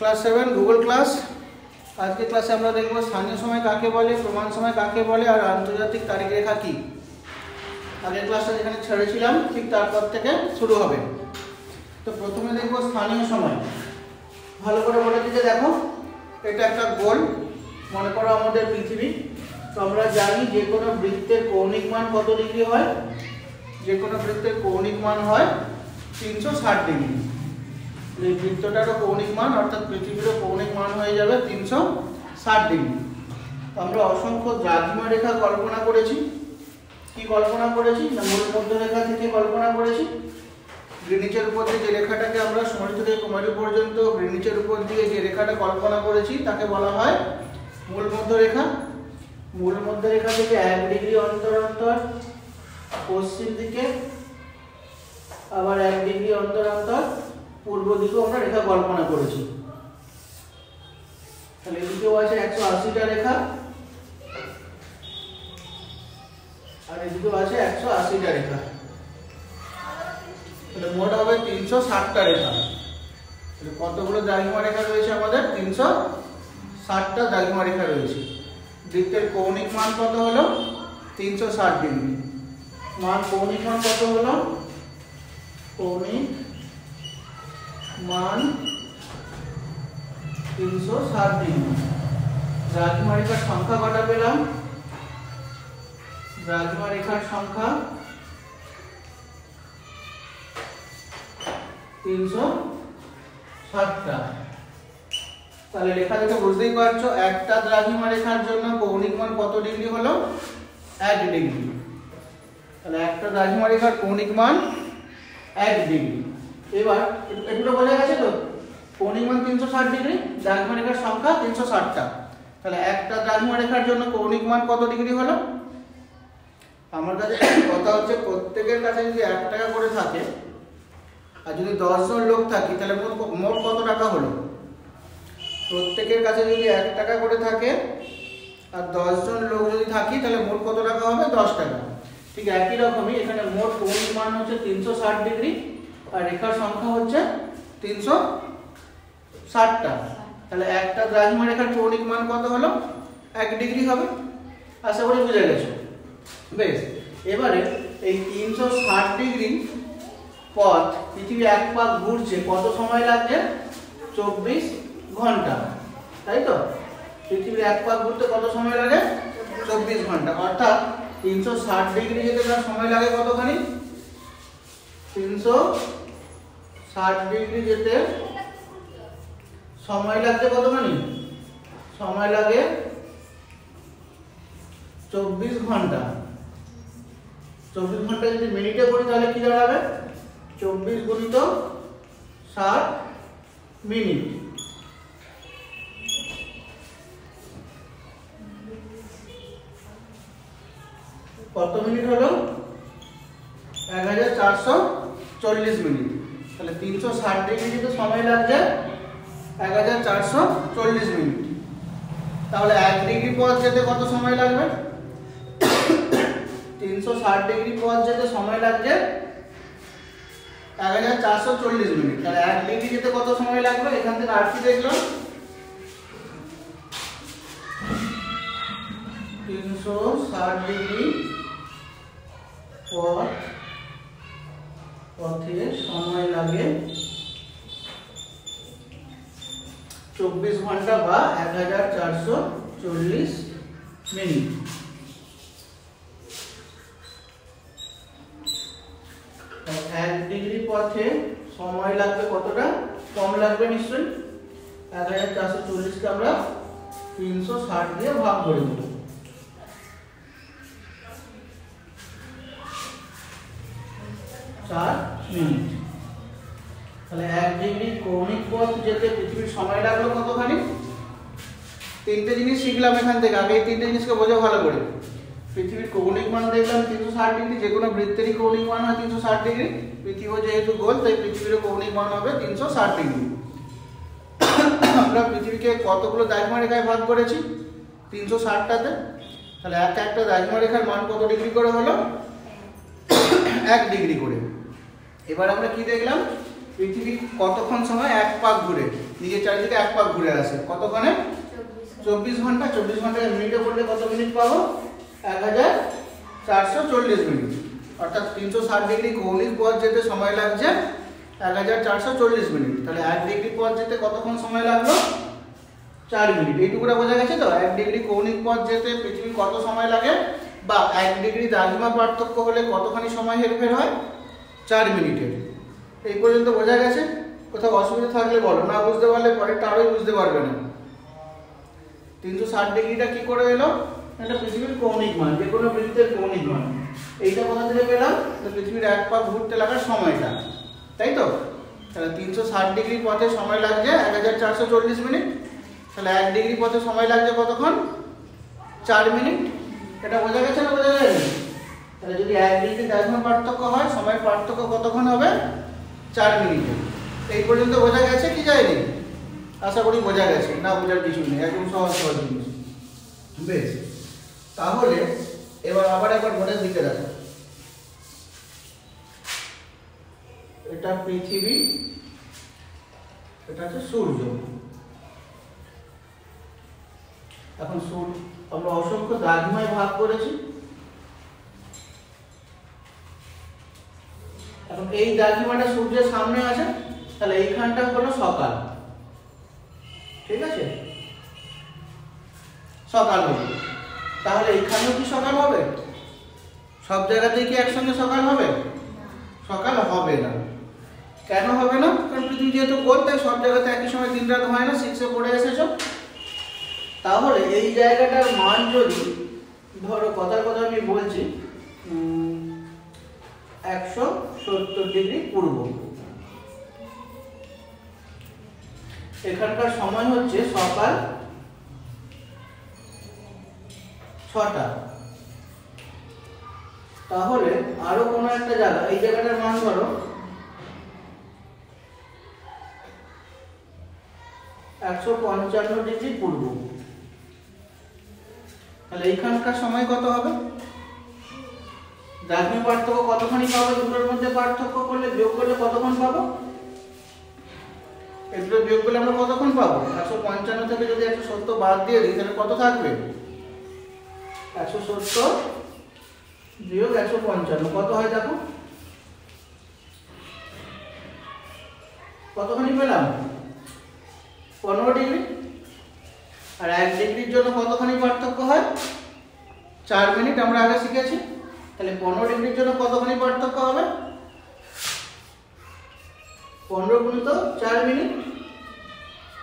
Class 7 Google class. আজকে ক্লাসে আমরা দেখব স্থানীয় সময় কাকে বলে, প্রমাণ সময় কাকে বলে, আর আন্তর্জাতিক তারিখ রেখা কি। আগের ক্লাসটা যেখানে ছেড়েছিলাম ঠিক তারপর থেকে শুরু হবে। তো প্রথমে দেখব স্থানীয় সময়। ভালো করে বলে দিতে দেখো, এটা একটা গোল, মনে করো আমাদের পৃথিবী। তো আমরা জানি যে কোনো বৃত্তের কৌণিক মান কত ডিগ্রি হয়, যে কোনো বৃত্তের কৌণিক মান হয় 360 ডিগ্রি। এই বৃত্তটারও কৌণিক মান অর্থাৎ পৃথিবীরও কৌণিক মান হয়ে যাবে 360 ডিগ্রি। তো আমরা অসংখ্য দ্রাঘিমা রেখা কল্পনা করেছি। কি কল্পনা করেছি না, মূল মধ্যরেখা থেকে কল্পনা করেছি। গ্রিনিচের উপর দিয়ে যে রেখাটাকে আমরা সমুদ্র থেকে কুমারী পর্যন্ত গ্রিনিচের উপর দিয়ে যে রেখাটা কল্পনা করেছি তাকে বলা হয় মূল মধ্যরেখা। মূল মধ্যরেখা থেকে 1 ডিগ্রি অন্তর অন্তর পশ্চিম দিকে, আবার 1 ডিগ্রি অন্তর অন্তর পূর্ব দিকেও আমরা রেখা কল্পনা করেছি। তাহলে এদিকেও আছে 180টা রেখা, আর এদিকেও আছে 180টা রেখা। তাহলে মোট হবে 360টা রেখা। তাহলে কতগুলো দ্রাঘিমা রেখা রয়েছে আমাদের? 360টা দ্রাঘিমা রেখা রয়েছে। বৃত্তের কৌণিক মান কত হলো? 360 ডিগ্রি। কৌণিক মান কত হলো? কৌণিক মান 360 ডিগ্রি। দ্রাঘিমা রেখার সংখ্যা কটা পেলাম? দ্রাঘিমা রেখার সংখ্যা 360টা। তাহলে লেখা দেখে বুঝতেই পারছো একটা দ্রাঘিমা রেখার জন্য কৌণিক মান কত ডিগ্রি হলো? 1 ডিগ্রি। তাহলে একটা দ্রাঘিমা রেখার কৌণিক মান 1 ডিগ্রি। এবার এগুলো বোঝা গেছে তো? কৌণিক মান 360 ডিগ্রি, দ্রাঘিমা রেখার সংখ্যা 360টা। তাহলে একটা দ্রাঘিমা রেখার জন্য কৌণিক মান কত ডিগ্রি হলো? আমার কাছে কথা হচ্ছে প্রত্যেকের কাছে যদি 1 টাকা করে থাকে আর যদি 10 জন লোক থাকি তাহলে মোট কত টাকা হলো? প্রত্যেকের কাছে যদি 1 টাকা করে থাকে আর 10 জন লোক যদি থাকি তাহলে মোট কত টাকা হবে? 10 টাকা। ঠিক একই রকমই এখানে মোট কৌণিক মান হচ্ছে 360 ডিগ্রি আর রেখার সংখ্যা হচ্ছে 360টা। তাহলে একটা দ্রাঘিমা রেখার কৌণিক মান কত হলো? 1 ডিগ্রি হবে। আশা করি বুঝে গেছো। বেশ, এবারে এই 360 ডিগ্রি পথ পৃথিবী এক পাক ঘুরছে, কত সময় লাগছে? 24 ঘন্টা, তাই তো? পৃথিবীর এক পাক ঘুরতে কত সময় লাগে? 24 ঘন্টা। অর্থাৎ 360 ডিগ্রি যেতে তার সময় লাগে কতখানি? 360 ডিগ্রি যেতে সময় লাগছে কতখানি? সময় লাগে 24 ঘন্টা। 24 ঘন্টা যদি মিনিটে করি তাহলে কি দাঁড়াবে? 24 গুণিত 60 মিনিট। কত মিনিট হলো? 1440 মিনিট। তাহলে 360 ডিগ্রি যেতে সময় লাগছে 1440 মিনিট। তাহলে 1 ডিগ্রি পথ যেতে কত সময় লাগবে? 360 ডিগ্রি পথ যেতে সময় লাগছে 1440 মিনিট। তাহলে 1 ডিগ্রি যেতে কত সময় লাগবে? এখান থেকে আর কি দেখলাম? 360 ডিগ্রি পথে সময় লাগে 24 ঘন্টা বা 1440 মিনিট। এক ডিগ্রি পথে সময় লাগবে কতটা? কম লাগবে নিশ্চয়ই। 1440 কে আমরা 360 দিয়ে ভাগ করে দেব। 4 মিনিট। তাহলে 1 ডিগ্রি কৌণিক পথ যেতে পৃথিবীর সময় লাগলো কতখানি? তিনটে জিনিস শিখলাম এখান থেকে। আগে এই তিনটে জিনিসকে বোঝো ভালো করে। পৃথিবীর কৌণিক মান দেখলাম 360 ডিগ্রি, যে কোনো বৃত্তেরই কৌণিক মান হয় 360 ডিগ্রি। পৃথিবী যেহেতু গোল তাই পৃথিবীর কৌণিক মান হবে 360 ডিগ্রি। আমরা পৃথিবীকে কতগুলো দ্রাঘিমা রেখায় ভাগ করেছি? 360টাতে। তাহলে একটা দ্রাঘিমা রেখার মান কত ডিগ্রি করে হলো? 1 ডিগ্রি করে। এবার আমরা কি দেখলাম? পৃথিবী কতক্ষণ সময় এক পাক ঘুরে? নিজের চারিদিকে এক পাক ঘুরে আসে। কতক্ষণে? 24 ঘন্টা। 24 ঘন্টাকে মিনিটে করলে কত মিনিট পাবো? 1440 মিনিট। অর্থাৎ 360 ডিগ্রি কৌণিক পথ যেতে সময় লাগছে 1440 মিনিট। তাহলে 1 ডিগ্রি পথ যেতে কতক্ষণ সময় লাগলো? 4 মিনিট। এইটুকুটা বোঝা গেছে তো? 1 ডিগ্রি কৌণিক পথ যেতে পৃথিবীর কত সময় লাগে, বা 1 ডিগ্রি দ্রাঘিমা পার্থক্য হলে কতখানি সময় হেরফের হয়? 4 মিনিটের। এই পর্যন্ত বোঝা গেছে? কোথাও অসুবিধা থাকলে বলো, না বুঝতে পারলে পরেরটা আরোই বুঝতে পারবে না। 360 ডিগ্রিটা কি করে এলো? এটা পৃথিবীর কৌণিক মান, যে কোনো বৃত্তের কৌণিক মান। এইটা কোথা থেকে পেলাম? পৃথিবীর এক পাক ঘুরতে লাগার সময়টা, তাই তো? তাহলে 360 ডিগ্রি পথে সময় লাগছে 1440 মিনিট। তাহলে 1 ডিগ্রি পথে সময় লাগছে কতক্ষণ? 4 মিনিট। এটা বোঝা গেছে না বোঝা যায়নি? তাহলে যদি 1 ডিগ্রি দ্রাঘিমা পার্থক্য হয়, সময়ের পার্থক্য কতক্ষণ হবে? 4 মিনিট। এই পর্যন্ত বোঝা গেছে কি যায়নি? আশা করি বোঝা গেছে। না বোঝার কিছু নেই, একদম সহজ সহজ জিনিস। বেশ, তাহলে এবার আবার একবার বোর্ডের দিকে দেখো। এটা পৃথিবী, এটা হচ্ছে সূর্য। এখন সূর্য আমরা অসংখ্য দ্রাঘিমায় ভাগ করেছি। এখন এই দ্রাঘিমাটা সূর্যের সামনে আছে, তাহলে এইখানটা হলো সকাল। ঠিক আছে, সকাল হবে। তাহলে এইখানেও কি সকাল হবে? সব জায়গাতেই কি একসঙ্গে সকাল হবে? সকাল হবে না। কেন হবে না? কারণ পৃথিবী যেহেতু গোল, তাই সব জায়গাতে একই সময় দিন রাত হয় না। 6-এ পড়ে এসেছো। তাহলে এই জায়গাটার মান যদি ধরো, কথার কথা আমি বলছি, 170 ডিগ্রি পূর্ব, এখানকার সময় হচ্ছে সকাল 6টা। তাহলে আরো কোনো একটা জায়গা, এই জায়গাটার মান ধরো 155 ডিগ্রি পূর্ব। তাহলে এইখানকার সময় কত হবে? দ্রাঘিমা পার্থক্য কতখানি পাবো? দুটোর মধ্যে পার্থক্য করলে, বিয়োগ করলে কতক্ষণ পাবো? এগুলো বিয়োগ করলে আমরা কতক্ষণ পাবো? 155 থেকে যদি 170 বাদ দিয়ে দিই, তাহলে কত থাকবে? 170 বিয়োগ 155 কত হয় দেখো? কতখানি পেলাম? 15 ডিগ্রি। আর 1 ডিগ্রির জন্য কতখানি পার্থক্য হয়? 4 মিনিট আমরা আগে শিখেছি। তাহলে 15 ডিগ্রির জন্য কতখানি পার্থক্য হবে? 15 গুণিত 4 মিনিট,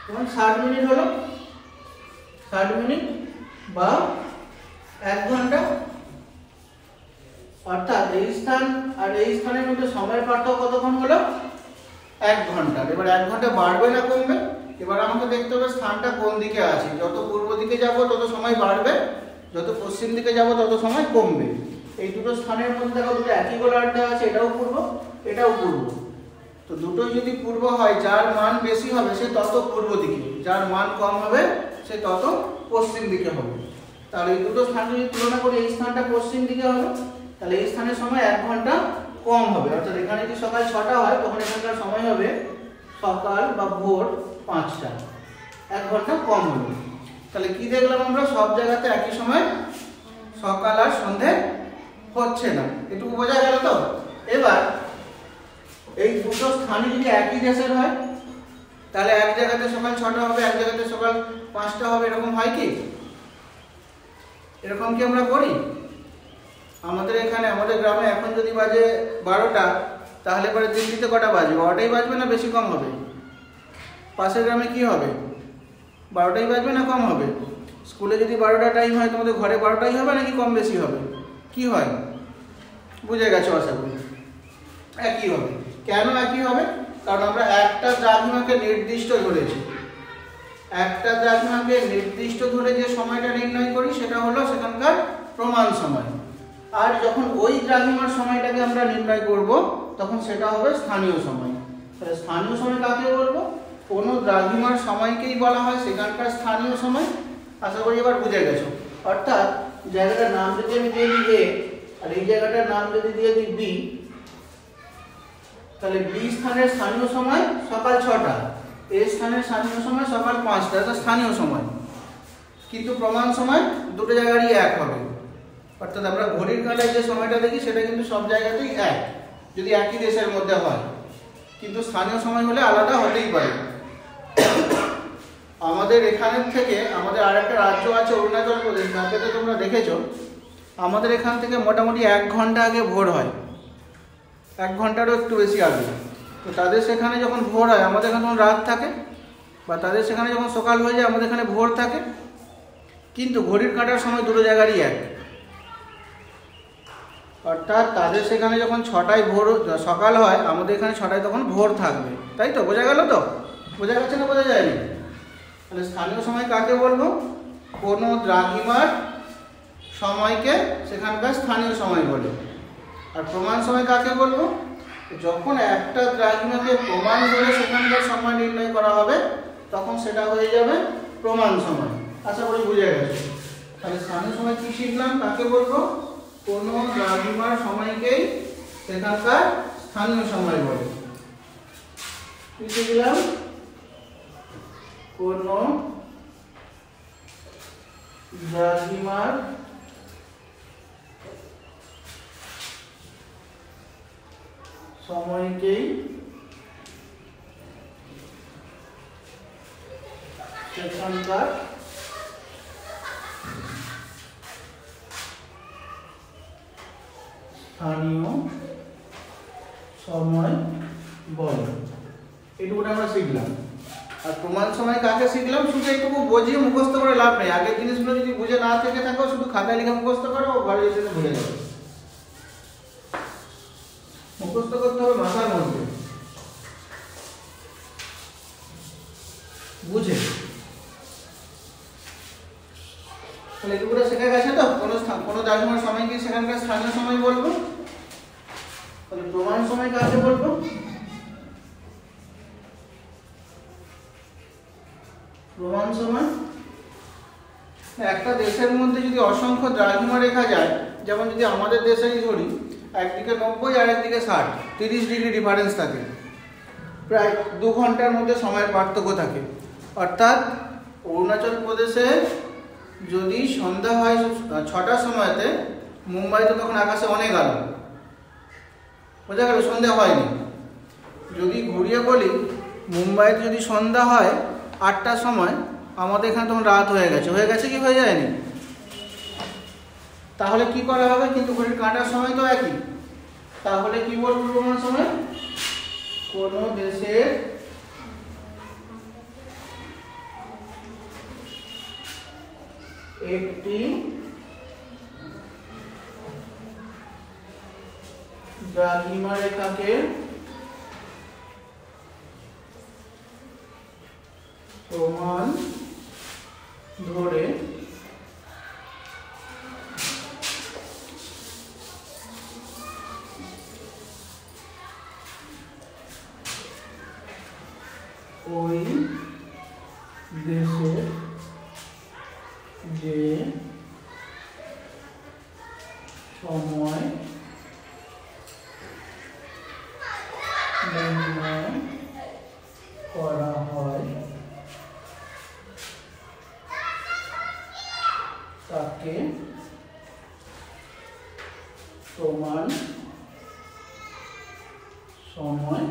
যেমন 60 মিনিট হলো। 60 মিনিট বা 1 ঘন্টা। অর্থাৎ এই স্থান আর এই স্থানের মধ্যে সময়ের পার্থক্য কতক্ষণ হলো? 1 ঘন্টা। এবার 1 ঘন্টা বাড়বে না কমবে? এবার আমাকে দেখতে হবে স্থানটা কোন দিকে আছে। যত পূর্ব দিকে যাব তত সময় বাড়বে, যত পশ্চিম দিকে যাব তত সময় কমবে। এই দুটো স্থানের মধ্যে দেখো দুটো একই গোলার্ধ আছে, এটাও পূর্ব, এটাও পূর্ব। তো দুটোই যদি পূর্ব হয়, যার মান বেশি হবে সে তত পূর্ব দিকে, যার মান কম হবে সে তত পশ্চিম দিকে হবে। তাহলে এই দুটো স্থান যদি তুলনা করি, এই স্থানটা পশ্চিম দিকে হবে, তাহলে এই স্থানের সময় 1 ঘন্টা কম হবে। অর্থাৎ এখানে যদি সকাল 6টা হয়, তখন এখানকার সময় হবে সকাল বা ভোর 5টা, 1 ঘন্টা কম হবে। তাহলে কি দেখলাম আমরা? সব জায়গাতে একই সময় সকাল আর সন্ধে হচ্ছে না। এটুকু বোঝা গেল তো? এবার এই দুটো স্থানই যদি একই দেশের হয়, তাহলে এক জায়গাতে সকাল 6টা হবে, এক জায়গাতে সকাল 5টা হবে। এরকম হয় কি? এরকম কি আমরা করি? আমাদের এখানে, আমাদের গ্রামে এখন যদি বাজে 12টা, তাহলে পরে দিল্লিতে কটা বাজবে? 12টাই বাজবে না বেশি কম হবে? পাশের গ্রামে কি হবে? 12টাই বাজবে না কম হবে? স্কুলে যদি 12টা টাইম হয়, তোমাদের ঘরে 12টাই হবে নাকি কম বেশি হবে? কি হয়? বুঝে গেছো আশা করি। একই হবে। কেন একই হবে? কারণ আমরা একটা দ্রাঘিমাকে নির্দিষ্ট ধরেছি। একটা দ্রাঘিমাকে নির্দিষ্ট ধরে যে সময়টা নির্ণয় করি সেটা হলো সেখানকার প্রমাণ সময়। আর যখন ওই দ্রাঘিমার সময়টাকে আমরা নির্ণয় করব, তখন সেটা হবে স্থানীয় সময়। তাহলে স্থানীয় সময় কাকে বলবো? কোনো দ্রাঘিমার সময়কেই বলা হয় সেখানকার স্থানীয় সময়। আশা করি এবার বুঝে গেছো। অর্থাৎ জায়গাটার নাম যদি আমি দিয়ে দিই এ, আর এই জায়গাটার নাম যদি দিয়ে দিই বি, তাহলে বি স্থানের স্থানীয় সময় সকাল 6টা, এই স্থানের স্থানীয় সময় সকাল 5টা, এটা স্থানীয় সময়, কিন্তু প্রমাণ সময় দুটো জায়গারই এক হবে। অর্থাৎ আমরা ঘড়ির কাঁটায় যে সময়টা দেখি সেটা কিন্তু সব জায়গাতেই এক, যদি একই দেশের মধ্যে হয়, কিন্তু স্থানীয় সময় হলে আলাদা হতেই পারে। আমাদের এখানের থেকে আমাদের আর একটা রাজ্য আছে অরুণাচল প্রদেশ, ম্যাপেতে তোমরা দেখেছো, আমাদের এখান থেকে মোটামুটি 1 ঘন্টা আগে ভোর হয়, 1 ঘন্টারও একটু বেশি আগে। তো তাদের সেখানে যখন ভোর হয় আমাদের এখানে তখন রাত থাকে, বা তাদের সেখানে যখন সকাল হয়ে যায় আমাদের এখানে ভোর থাকে, কিন্তু ঘড়ির কাঁটার সময় দুটো জায়গারই এক। অর্থাৎ তাদের সেখানে যখন 6টায় ভোর সকাল হয় আমাদের এখানে 6টায় তখন ভোর থাকবে, তাই তো? বোঝা গেল তো? বোঝা গেছে না বোঝা যায়নি? তাহলে স্থানীয় সময় কাকে বলবো? কোনো দ্রাঘিমার সময়কে সেখানকার স্থানীয় সময় বলে। আর প্রমাণ সময় কাকে বলবো? যখন একটা দ্রাঘিমাকে প্রমাণ করে সেখানকার সময় নির্ণয় করা হবে তখন সেটা হয়ে যাবে প্রমাণ সময়। আশা করি বুঝে গেছে। তাহলে স্থানীয় সময় কি শিখলাম? কাকে বলবো? কোনো দ্রাঘিমার সময়কেই সেখানকার স্থানীয় সময় বলে। কি শিখলাম? কোনো দ্রাঘিমার সময়কেই সেখানকার স্থানীয় সময় বলে। এইটুকুটা আমরা শিখলাম। আর প্রমাণ সময় কাকে শিখলাম? শুধু এইটুকু বুঝিয়ে মুখস্থ করে লাভ নেই। আগের জিনিসগুলো যদি বুঝে না থেকে থাকো শুধু খাতায় লিখে মুখস্থ করো, ঘরে এসে ভুলে যাবে। মুখস্থ করতে হবে মাথার মধ্যে, বুঝে। তাহলে এটুকুটা শেখা গেছে তো? কোনো দ্রাঘিমার সময়কে সেখানকার স্থানীয় সময় বলবো। তাহলে প্রমাণ সময় কাকে বলবো? প্রমাণ সময় একটা দেশের মধ্যে যদি অসংখ্য দ্রাঘিমা রেখা যায়, যেমন যদি আমাদের দেশেই ধরি, একদিকে 90 আর একদিকে 60, 30 ডিগ্রি ডিফারেন্স থাকে, প্রায় 2 ঘন্টার মধ্যে সময়ের পার্থক্য থাকে। অর্থাৎ অরুণাচল প্রদেশে যদি সন্ধ্যা হয় 6টার সময়তে, মুম্বাইতে তখন আকাশে অনেক আলো। বোঝা গেল? সন্ধ্যা হয়নি। যদি ঘুরিয়ে বলি, মুম্বাইতে যদি সন্ধ্যা হয় 8টার সময়, আমাদের এখানে তখন রাত হয়ে গেছে। হয়ে গেছে কি হয়ে যায়নি? তাহলে কি করা হবে? কিন্তু ঘড়ির কাঁটার সময় তো একই। তাহলে কি বলবো প্রমাণ সময়? কোনো দেশের একটি দ্রাঘিমা রেখাকে প্রমাণ ধরে ওই দেশের যে সময় নির্ণয় করা হয় তাকে প্রমাণ সময়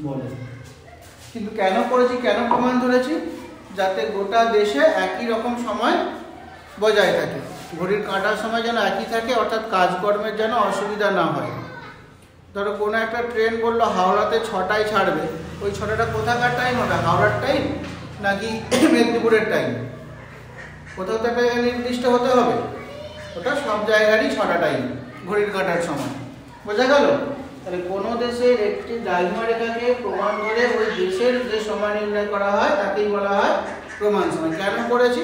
বলে। কিন্তু কেন করেছি, কেন প্রমাণ ধরেছি? যাতে গোটা দেশে একই রকম সময় বজায় থাকে, ঘড়ির কাঁটার সময় যেন একই থাকে, অর্থাৎ কাজকর্মের যেন অসুবিধা না হয়। ধরো কোনো একটা ট্রেন বললো হাওড়াতে 6টায় ছাড়বে, ওই 6টাটা কোথাকার টাইম হবে? হাওড়ার টাইম নাকি মেদিনীপুরের টাইম? কোথাও তো একটা নির্দিষ্ট হতে হবে। ওটা সব জায়গারই 6টা টাইম ঘড়ির কাঁটার সময়। বোঝা গেল? তাহলে কোনো দেশের একটি দ্রাঘিমা রেখাকে প্রমাণ ধরে ওই দেশের যে সময় নির্ণয় করা হয় তাকেই বলা হয় প্রমাণ সময়। কেন করেছি?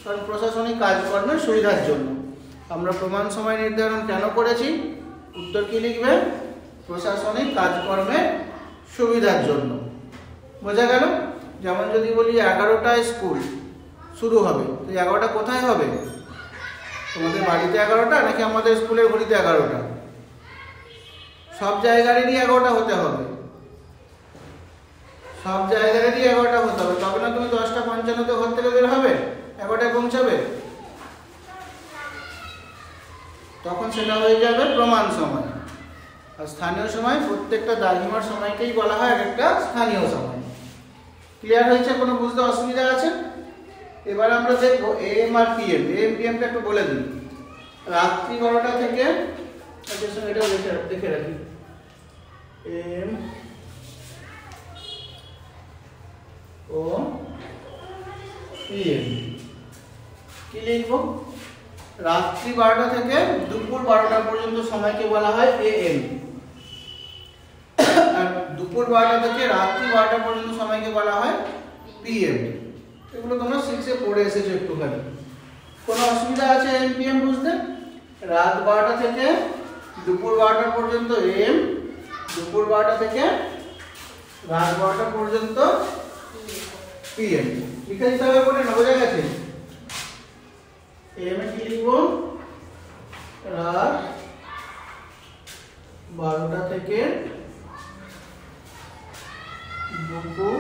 কারণ প্রশাসনিক কাজকর্মের সুবিধার জন্য। আমরা প্রমাণ সময় নির্ধারণ কেন করেছি? উত্তর কি লিখবে? প্রশাসনিক কাজকর্মের সুবিধার জন্য। বোঝা গেল? যেমন যদি বলি 11টায় স্কুল শুরু হবে, তো 11টা কোথায় হবে? তোমাদের বাড়িতে 11টা নাকি আমাদের স্কুলের ঘড়িতে 11টা? সব জায়গারই 11টা হতে হবে। সব জায়গায় 11টা হতে হবে, তবে না তুমি 10:55 ঘর থেকে বের হবে, 11টায় পৌঁছাবে, তখন সেটা হয়ে যাবে প্রমাণ সময়। আর স্থানীয় সময় প্রত্যেকটা দ্রাঘিমার সময়কেই বলা হয় একটা স্থানীয় সময়। ক্লিয়ার হয়েছে? কোনো বুঝতে অসুবিধা আছে? এবার আমরা দেখবো এএম আর পিএম। এএম পিএমটা একটু বলে দিই। রাত্রি 12টা থেকে, এটাও দেখে রাখি, এম ও পিএম। কি লিখবো? রাত্রি 12টা থেকে দুপুর 12টা পর্যন্ত সময়কে বলা হয় এএম, আর দুপুর 12টা থেকে রাত্রি 12টা পর্যন্ত সময়কে বলা হয় পিএম। এগুলো তোমরা 6-এ পড়ে এসেছো একটুখানি। কোনো অসুবিধা আছে এম পিএম বুঝতে? রাত 12টা থেকে দুপুর 12টা পর্যন্ত এম, দুপুর 12টা থেকে রাত 12টা পর্যন্ত পিএম। লিখে দিতে হবে পরে, না বোঝা গেছে? এম এ কি লিখবো? রাত 12টা থেকে দুপুর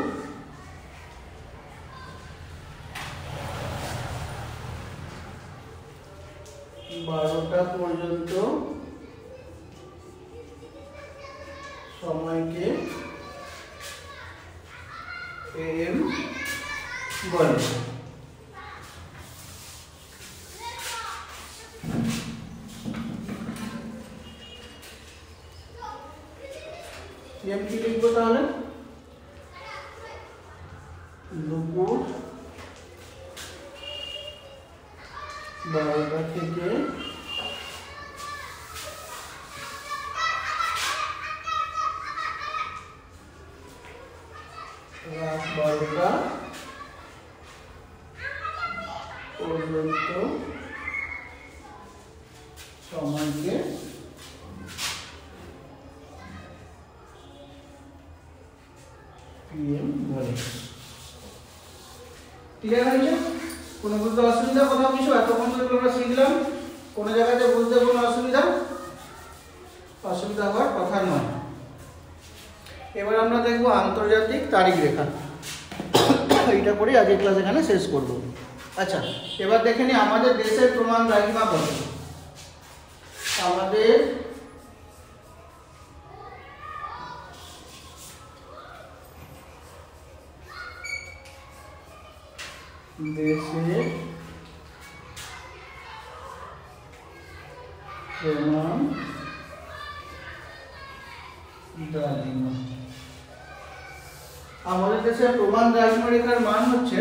12টা পর্যন্ত সময়কে এম বলে। এম কি লিখবো তাহলে? দুপুর 12টা থেকে রাত 12টা পর্যন্ত সময়কে পিএম বলে। ক্লিয়ার হয়েছে? কোনো বুঝতে অসুবিধা কোথাও কিছু? এতক্ষণ ধরে আমরা শিখলাম, কোনো জায়গাতে বুঝতে কোনো অসুবিধা হওয়ার কথা নয়। এবার আমরা দেখবো আন্তর্জাতিক তারিখ রেখা। এইটা করে আজকের ক্লাস এখানে শেষ করব। আচ্ছা, এবার দেখে নি আমাদের দেশের প্রমাণ দ্রাঘিমা কত। আমাদের দেশের প্রমাণ দ্রাঘিমা, আমাদের দেশের প্রমাণ দ্রাঘিমা রেখার মান হচ্ছে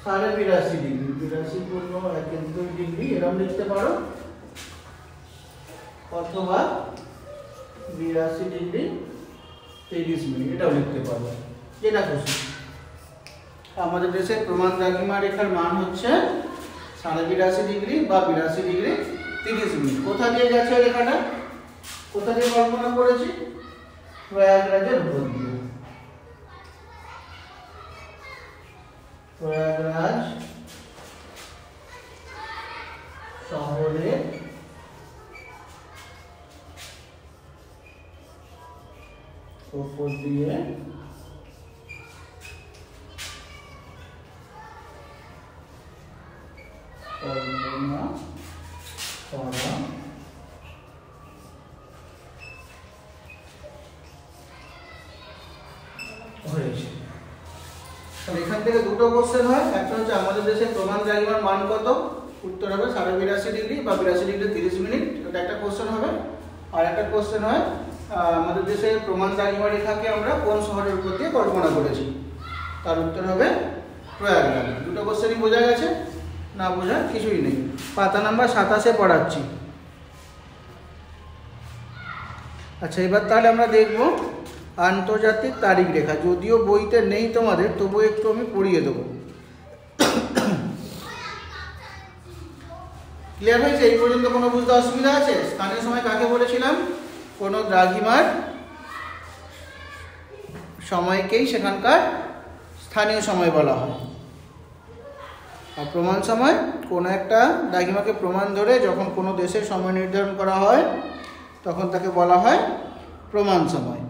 82.5 ডিগ্রি, 82.1 ডিগ্রি এরকম লিখতে পারো, অথবা 82 ডিগ্রি 30 মিনিট এটাও লিখতে পারো, যেটা খুশি। আমাদের দেশের প্রমাণ দ্রাঘিমা রেখার মান হচ্ছে 82.5 ডিগ্রি বা 82 ডিগ্রি 30 মিনিট। কোথা দিয়ে গেছে রেখাটা? কোথা দিয়ে কল্পনা করেছি? প্রয়াগরাজের উপর দিয়ে। প্রয়াগরাজ শহরে উপর দিয়ে কল্পনা করা হয়েছে। এখান থেকে দুটো কোশ্চেন হয়, একটা হচ্ছে আমাদের দেশের প্রমাণ দ্রাঘিমার মান কত, উত্তর হবে 82.5 ডিগ্রি বা 82 ডিগ্রি 30 মিনিট, এটা একটা কোশ্চেন হবে। আর একটা কোশ্চেন হয় আমাদের দেশের প্রমাণ দ্রাঘিমা রেখাকে আমরা কোন শহরের উপর দিয়ে কল্পনা করেছি, তার উত্তর হবে প্রয়াগরাজ। দুটো কোশ্চেনই বোঝা গেছে? না বোঝার কিছুই নেই। পাতা নাম্বার 27 পড়াচ্ছি। আচ্ছা, এবার তাহলে আমরা দেখব আন্তর্জাতিক তারিখ রেখা। যদিও বইতে নেই তোমাদের, তবুও একটু আমি পড়িয়ে দেবো। ক্লিয়ার হয়েছে? এই পর্যন্ত কোনো বুঝতে অসুবিধা আছে? স্থানীয় সময় কাকে বলেছিলাম? কোনো দ্রাঘিমার সময়কেই সেখানকার স্থানীয় সময় বলা হয়। আর প্রমাণ সময় কোনো একটা দ্রাঘিমাকে প্রমাণ ধরে যখন কোনো দেশের সময় নির্ধারণ করা হয় তখন তাকে বলা হয় প্রমাণ সময়।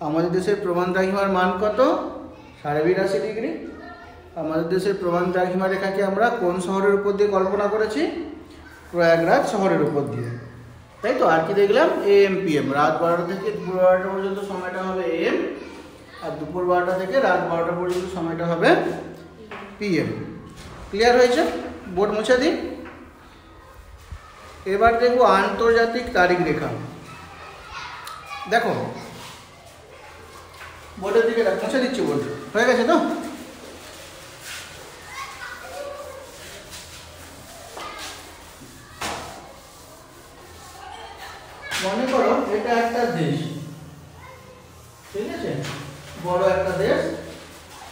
আমাদের দেশের প্রমাণ দ্রাঘিমার মান কত? 82.5 ডিগ্রি। আমাদের দেশের প্রমাণ দ্রাঘিমা রেখাকে আমরা কোন শহরের উপর দিয়ে কল্পনা করেছি? প্রয়াগরাজ শহরের উপর দিয়ে, তাই তো। আর কি দেখলাম? AM PM, রাত 12টা থেকে দুপুর 12টা পর্যন্ত সময়টা হবে AM, আর দুপুর 12টা থেকে রাত 12টা পর্যন্ত সময়টা হবে PM। ক্লিয়ার হয়েছে? বোর্ড মুছে দিই। এবার দেখব আন্তর্জাতিক তারিখ রেখা। দেখো বোর্ডের দিকে মুছে দিচ্ছি, বোর্ড হয়ে গেছে তো? মনে করো এটা একটা দেশ, ঠিক আছে, বড় একটা দেশ,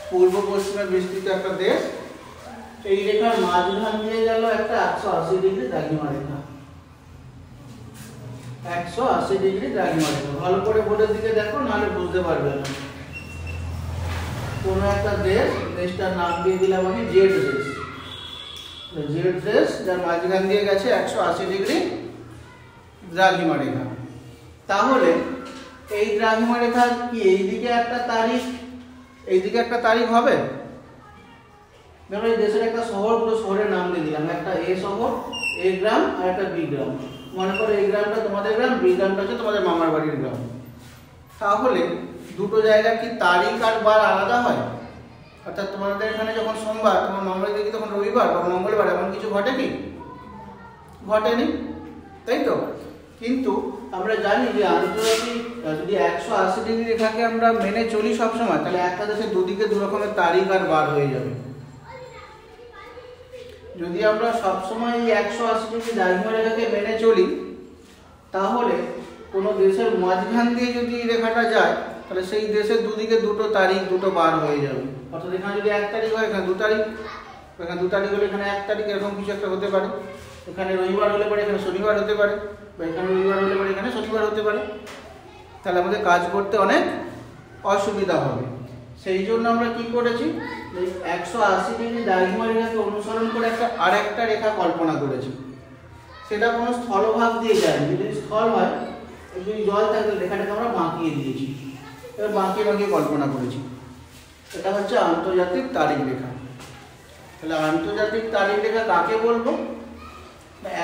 পূর্ব পশ্চিমে বিস্তৃত একটা দেশ। এই রেখার মাঝখান দিয়ে গেল একটা 180 ডিগ্রি দ্রাঘিমা রেখা। 180 ডিগ্রি দ্রাঘিমা রেখা। ভালো করে বোর্ডের দিকে দেখো, নাহলে বুঝতে পারবে না। কোন একটা দেশ, দেশটার নাম দিয়ে দিলাম আমি জেড দেশ। জেড দেশ যার মাঝখান দিয়ে গেছে 180 ডিগ্রি দ্রাঘিমা রেখা। তাহলে এই দ্রাঘিমা রেখা কি এইদিকে একটা তারিখ, এইদিকে একটা তারিখ হবে? ধরো এই দেশের একটা শহর, পুরো শহরের নাম দিয়ে দিলাম, একটা A শহর, A গ্রাম আর একটা B গ্রাম। মনে করো এই গ্রামটা তোমাদের গ্রাম, B গ্রামটা হচ্ছে তোমাদের মামার বাড়ির গ্রাম। তাহলে দুটো জায়গার কি তারিখ আর বার আলাদা হয়? অর্থাৎ তোমাদের এখানে যখন সোমবার, তোমার মামার বাড়িতে কি তখন রবিবার বা মঙ্গলবার, এমন কিছু ঘটে কি? ঘটেনি, তাই তো। কিন্তু আমরা জানি যে আন্তর্জাতিক যদি 180 ডিগ্রি রেখাকে আমরা মেনে চলি সবসময়, তাহলে একটা দেশের দুদিকে দু রকমের তারিখ আর বার হয়ে যাবে। যদি আমরা সবসময় এই 180 ডিগ্রি দ্রাঘিমা রেখাকে মেনে চলি, তাহলে কোনো দেশের মাঝখান দিয়ে যদি এই রেখাটা যায়, তাহলে সেই দেশের দুদিকে দুটো তারিখ, দুটো বার হয়ে যাবে। অর্থাৎ এখানে যদি 1 তারিখ হয়, এখানে 2 তারিখ, এখানে 2 তারিখ হলে এখানে 1 তারিখ, এরকম কিছু একটা হতে পারে। এখানে রবিবার হলে পরে এখানে শনিবার হতে পারে, বা এখানে রবিবার হলে পরে এখানে শনিবার হতে পারে। তাহলে আমাদের কাজ করতে অনেক অসুবিধা হবে। সেই জন্য আমরা কি করেছি, 180 ডিগ্রি দ্রাঘিমা রেখাকে অনুসরণ করে আরেকটা রেখা কল্পনা করেছি। সেটা কোনো স্থলভাগ দিয়ে যায়নি। যদি স্থল হয়, যদি জল থাকে, রেখাটাকে আমরা বাঁকিয়ে দিয়েছি। এবার বাঁকিয়ে বাঁকিয়ে কল্পনা করেছি। এটা হচ্ছে আন্তর্জাতিক তারিখ রেখা। তাহলে আন্তর্জাতিক তারিখ রেখা কাকে বলবো?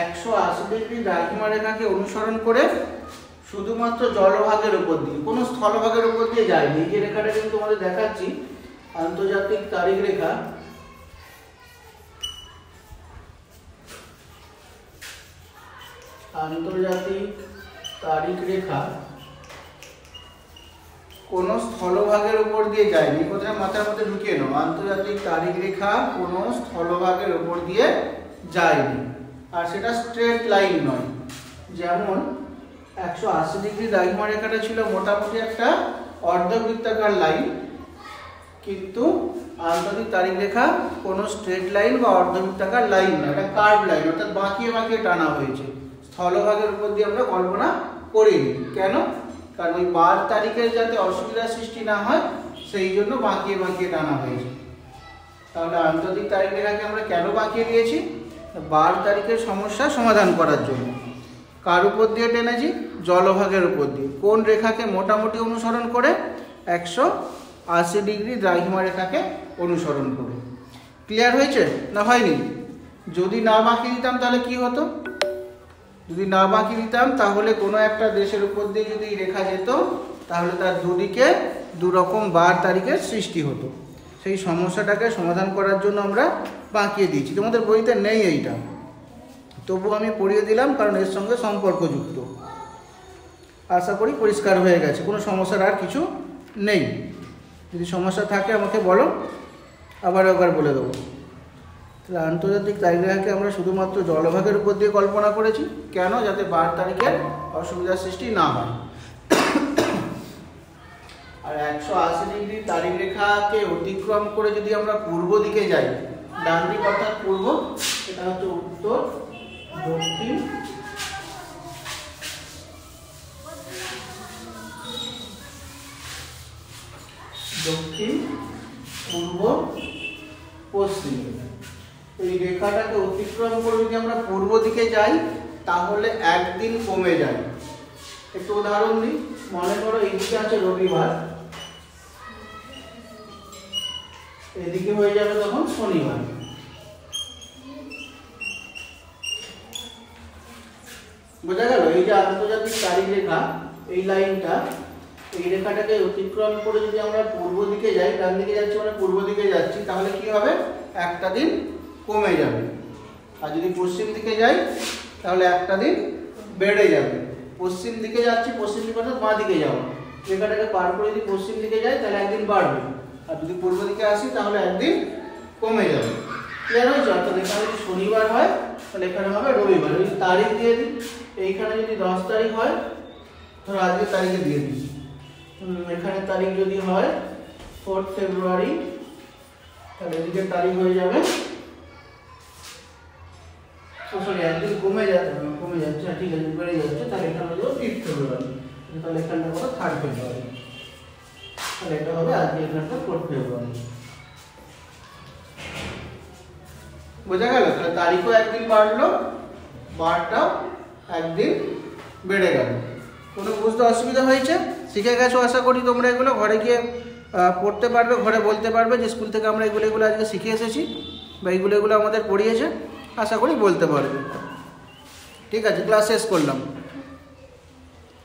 180 ডিগ্রি দ্রাঘিমা রেখাকে অনুসরণ করে শুধুমাত্র জলভাগের উপর দিয়ে, কোনো স্থলভাগের উপর দিয়ে যায়নি। এই যে রেখাটা কিন্তু তোমাদের দেখাচ্ছি, আন্তর্জাতিক তারিখ রেখা, আন্তর্জাতিক তারিখ রেখা কোনো স্থলভাগের উপর দিয়ে যায়নি। কোথায় মাথার মধ্যে ঢুকিয়ে নাও, আন্তর্জাতিক তারিখ রেখা কোনো স্থলভাগের উপর দিয়ে যায়নি। আর সেটা স্ট্রেট লাইন নয়। যেমন 180 ডিগ্রি দ্রাঘিমা রেখাটা ছিল মোটামুটি একটা অর্ধবৃত্তাকার লাইন, কিন্তু আন্তর্জাতিক তারিখ রেখা কোনো স্ট্রেট লাইন বা অর্ধবৃত্তাকার লাইন না, এটা কার্ভ লাইন, অর্থাৎ বাঁকিয়ে বাঁকিয়ে টানা হয়েছে। স্থলভাগের উপর দিয়ে আমরা কল্পনা করিনি। কেন? কারণ ওই বার তারিখের যাতে অসুবিধার সৃষ্টি না হয়, সেই জন্য বাঁকিয়ে বাঁকিয়ে টানা হয়েছে। তাহলে আন্তর্জাতিক তারিখ রেখাকে আমরা কেন বাঁকিয়ে দিয়েছি? বার তারিখের সমস্যা সমাধান করার জন্য। কার উপর দিয়ে টেনেছি? জলভাগের উপর দিয়ে। কোন রেখাকে মোটামুটি অনুসরণ করে? 180 ডিগ্রি দ্রাঘিমা রেখাকে অনুসরণ করে। ক্লিয়ার হয়েছে না হয়নি? যদি না বাঁকিয়ে দিতাম তাহলে কি হতো? যদি না বাঁকিয়ে দিতাম তাহলে কোনো একটা দেশের উপর দিয়ে যদি রেখা যেত, তাহলে তার দুদিকে দু রকম বার তারিখের সৃষ্টি হতো। সেই সমস্যাটাকে সমাধান করার জন্য আমরা বাঁকিয়ে দিয়েছি। তোমাদের বইতে নেই এইটা, তবু আমি পড়িয়ে দিলাম কারণ এর সঙ্গে সম্পর্কযুক্ত। আশা করি পরিষ্কার হয়ে গেছে, কোনো সমস্যার আর কিছু নেই। যদি সমস্যা থাকে আমাকে বলো, আবার একবার বলে দেবো। তাহলে আন্তর্জাতিক তারিখ রেখাকে আমরা শুধুমাত্র জলভাগের উপর দিয়ে কল্পনা করেছি। কেন? যাতে বার তারিখের অসুবিধার সৃষ্টি না হয়। আর 180 ডিগ্রি তারিখ রেখাকে অতিক্রম করে যদি আমরা পূর্ব দিকে যাই, ডান দিক অর্থাৎ পূর্ব, এটা হচ্ছে উত্তর, দক্ষিণ, দক্ষিণ, পূর্ব, পশ্চিম। এই রেখাটাকে অতিক্রম করে যদি আমরা পূর্ব দিকে যাই, তাহলে একদিন কমে যায়। একটু উদাহরণ দিই। মনে করো এইদিকে আছে রবিবার, এদিকে হয়ে যাবে তখন শনিবার। বোঝা গেল? এই যে আন্তর্জাতিক তারিখ রেখা, এই লাইনটা, এই রেখাটাকে অতিক্রম করে যদি আমরা পূর্ব দিকে যাই, ডান দিকে যাচ্ছি মানে পূর্ব দিকে যাচ্ছি, তাহলে কি হবে? একটা দিন কমে যাবে। আর যদি পশ্চিম দিকে যাই তাহলে একটা দিন বেড়ে যাবে। পশ্চিম দিকে যাচ্ছি, পশ্চিম দিকে অর্থাৎ বাঁ দিকে যাবো, রেখাটাকে পার করে যদি পশ্চিম দিকে যাই তাহলে একদিন বাড়বে, আর যদি পূর্ব দিকে আসি তাহলে একদিন কমে যাবে। ক্লিয়ার হয়েছে? অর্থাৎ এখানে যদি শনিবার হয় তাহলে এখানে হবে রবিবার। যদি তারিখ দিয়ে দিই, এইখানে যদি 10 তারিখ হয়, ধরো আজকের তারিখে দিয়ে দিই, এখানে তারিখ যদি হয় 4 ফেব্রুয়ারি, তাহলে এদিকে তারিখ হয়ে যাবে, সরি একদিন কমে যাচ্ছে, ঠিক আছে বেড়ে যাচ্ছে, তাহলে এখানে হলো 5 ফেব্রুয়ারি, তাহলে এখানটা হবে 3 ফেব্রুয়ারি, তাহলে এটা হবে আজকে এখানটা 4 ফেব্রুয়ারি। বোঝা গেল? তাহলে তারিখও একদিন বাড়লো, বারটাও একদিন বেড়ে গেল। কোনো বুঝতে অসুবিধা হয়েছে? শিখে গেছো আশা করি তোমরা। এগুলো ঘরে গিয়ে পড়তে পারবে, ঘরে বলতে পারবে যে স্কুল থেকে আমরা এগুলো আজকে শিখে এসেছি বা এগুলো আমাদের পড়িয়েছে, আশা করি বলতে পারবে। ঠিক আছে, ক্লাস শেষ করলাম।